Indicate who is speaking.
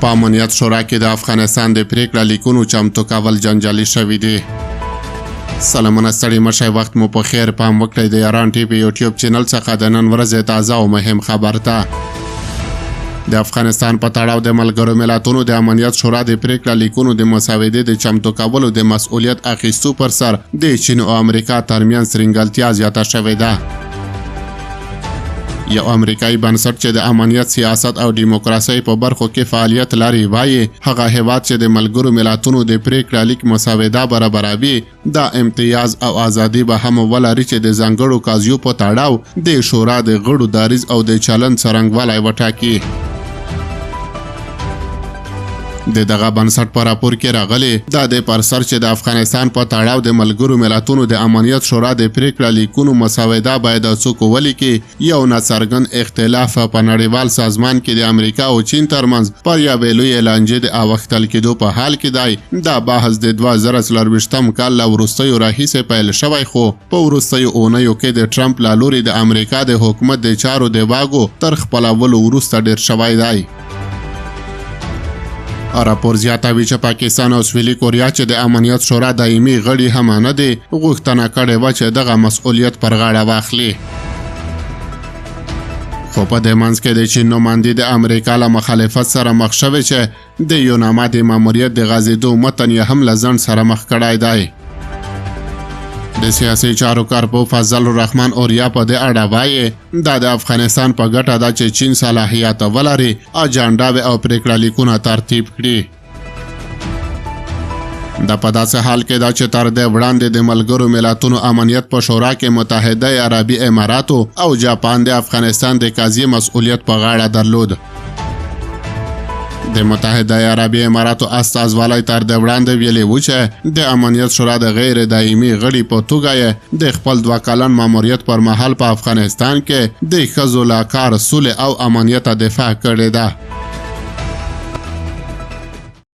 Speaker 1: په امنیت شورا کې د افغانستان د پریکړه لیکونو چمتو کول جنجالي شوي دي. سلامونه ستړي مشئ، وخت مو په خیر. پام وکړئ د ایران ټي وي یوټیوب چینل څخه د نن ورځې تازه او مهم خبر ته. د افغانستان په تړاو د ملګرو ملتونو د امنیت شورا د پریکړه لیکونو د مسودې د چمتو کولو د مسؤلیت اخیستو پر سر د چین او امریکا ترمنځ سرنګلتیا زیاته شوې ده. یو امریکایي بنسټ چې د امنیت، سیاست او دیموکراسۍ په برخو کې فعالیت لري وایي هغه هیواد چې د ملګرو ملتونو د پریکړه لیک مسوده برابروي دا امتیاز او ازادي به هم ولري چې د ځانګړو قاضیو په تړاو د شورا د غړو دریځ او د چلند څرنګوالی وټاکي. د دغه بنسټ په راپور کې راغلی دا د پرسر چې د افغانستان په تړاو د ملګرو ملتونو د امنیت شورا د پریکړه لیکونو مسوده باید څوک ولیکي. یو ناڅرګند اختلاف په نړیوال سازمان کې د امریکا او چین ترمنځ پر یوې لویې لانجې د اوښتل کېدو په حال کې دی. دا بحث د 2024 کال له وروستیو راهیسې پیل شوی، خو په وروستیو اونیو کې د ټرمپ له لوري د امریکا د حکومت د چارو د واګو تر خپلولو وروسته ډېر شوی دی. راپور زیاتوي چې پاکستان او سویلي کوریا چې د امنیت شورا دایمي غړي هم نه دي غوښتنه کړې وه چې دغه مسؤلیت پر غاړه واخلي. خو په دې منځ کې د چین نمایندې د امریکا له مخالفت سره مخ شوی چې د یو نامه د ماموریت د غځېدو متن یې هم له ځنډ سره مخ کړی دی. د سیاسي چارو کارپو فضل الرحمن اوریا په دې اړه وایي دا د افغانستان په ګټه ده چې چین صلاحیت ولري اجنډاوې او پریکړه لیکونه ترتیب کړي. دا په داسې حال کې ده چې تر دې وړاندې د ملګرو ملتونو امنیت په شورا کې متحده عربي اماراتو او جاپان د افغانستان د قضیې مسؤلیت په غاړه درلود. د متحده عربي اماراتو استازوالی تر دې وړاندې ویلي و چې د امنیت شورا د غیر دایمي غړي په توګه یې د خپل 2 کلن ماموریت پر مهال په افغانستان کې د ښځو له کار، سولې او امنیت دفاع کړې ده.